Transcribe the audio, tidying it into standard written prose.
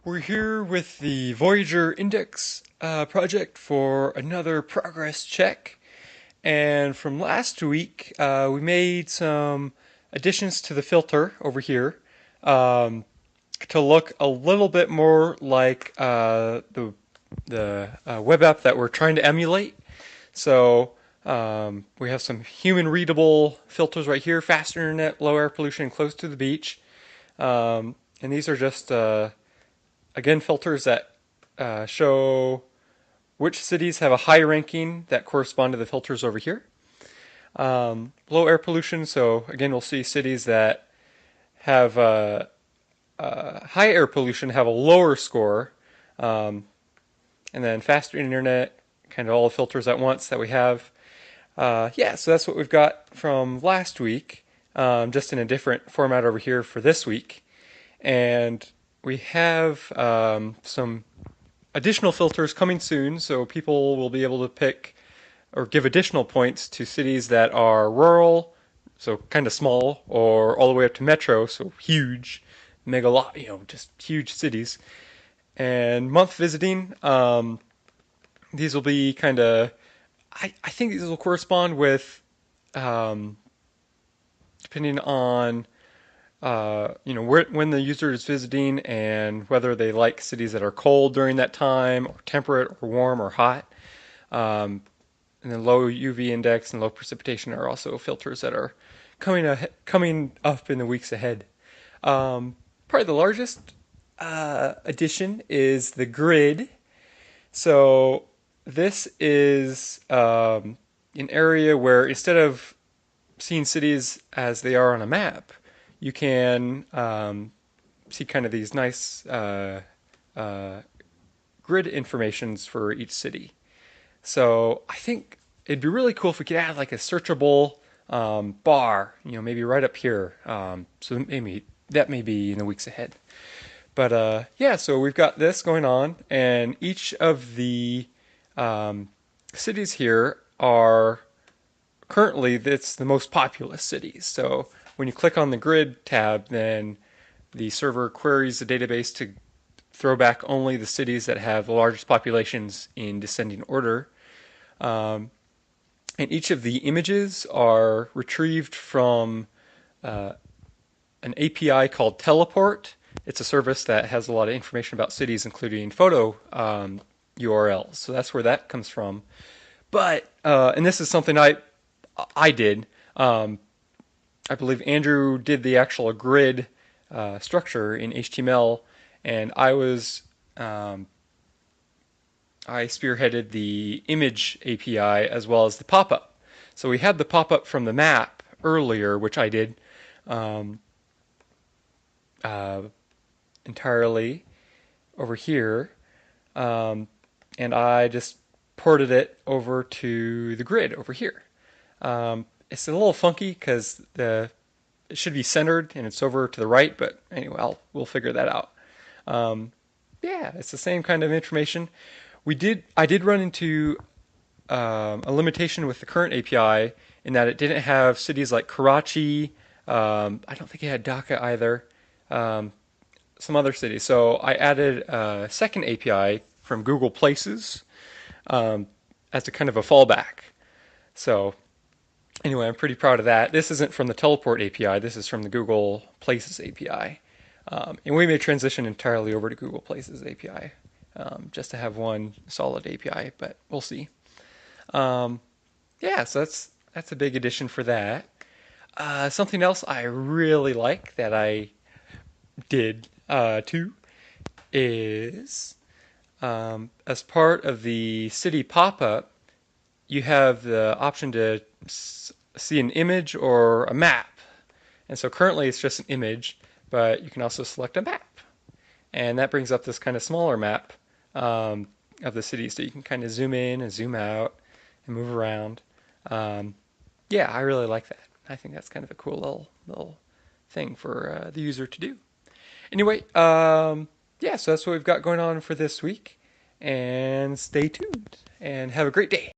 We're here with the Voyager Index project for another progress check. And from last week, we made some additions to the filter over here um, to look a little bit more like the web app that we're trying to emulate. So we have some human readable filters right here: fast internet, low air pollution, close to the beach. And these are just again, filters that show which cities have a high ranking that correspond to the filters over here. Low air pollution, so again, we'll see cities that have high air pollution have a lower score. Um, and then faster internet, kind of all the filters at once that we have. Yeah, so that's what we've got from last week, just in a different format over here for this week. And we have some additional filters coming soon, so people will be able to pick or give additional points to cities that are rural, so kind of small, or all the way up to metro, so huge, just huge cities. And month visiting, these will be kind of, I think these will correspond with, um, depending on when the user is visiting and whether they like cities that are cold during that time, or temperate, or warm, or hot. Um, and then low UV index and low precipitation are also filters that are coming up in the weeks ahead. Probably the largest addition is the grid. So this is an area where instead of seeing cities as they are on a map, you can see kind of these nice uh, grid informations for each city. So I think it'd be really cool if we could add like a searchable bar, maybe right up here. So maybe that may be in the weeks ahead. But yeah, so we've got this going on, and each of the cities here are currently it's the most populous cities. So when you click on the grid tab, then the server queries the database to throw back only the cities that have the largest populations in descending order. Um, and each of the images are retrieved from uh, an API called Teleport. It's a service that has a lot of information about cities, including photo URLs. So that's where that comes from. But and this is something I did. I believe Andrew did the actual grid structure in HTML, and I spearheaded the image API as well as the pop-up. So we had the pop-up from the map earlier, which I did um, uh, entirely over here, um, and I just ported it over to the grid over here. It's a little funky because it should be centered and it's over to the right, but anyway, we'll figure that out. Um, yeah, it's the same kind of information. I did run into a limitation with the current API in that it didn't have cities like Karachi. I don't think it had Dhaka either. Um, some other cities. So I added a second API from Google Places um, as a kind of a fallback. So anyway, I'm pretty proud of that. This isn't from the Teleport API. This is from the Google Places API. And we may transition entirely over to Google Places API just to have one solid API, but we'll see. Um, yeah, so that's a big addition for that. Something else I really like that I did too is as part of the city pop-up, you have the option to see an image or a map. And so currently it's just an image, but you can also select a map. And that brings up this kind of smaller map of the city, so you can kind of zoom in and zoom out and move around. Um, yeah, I really like that. I think that's kind of a cool little thing for the user to do. Anyway, yeah, so that's what we've got going on for this week. And stay tuned and have a great day.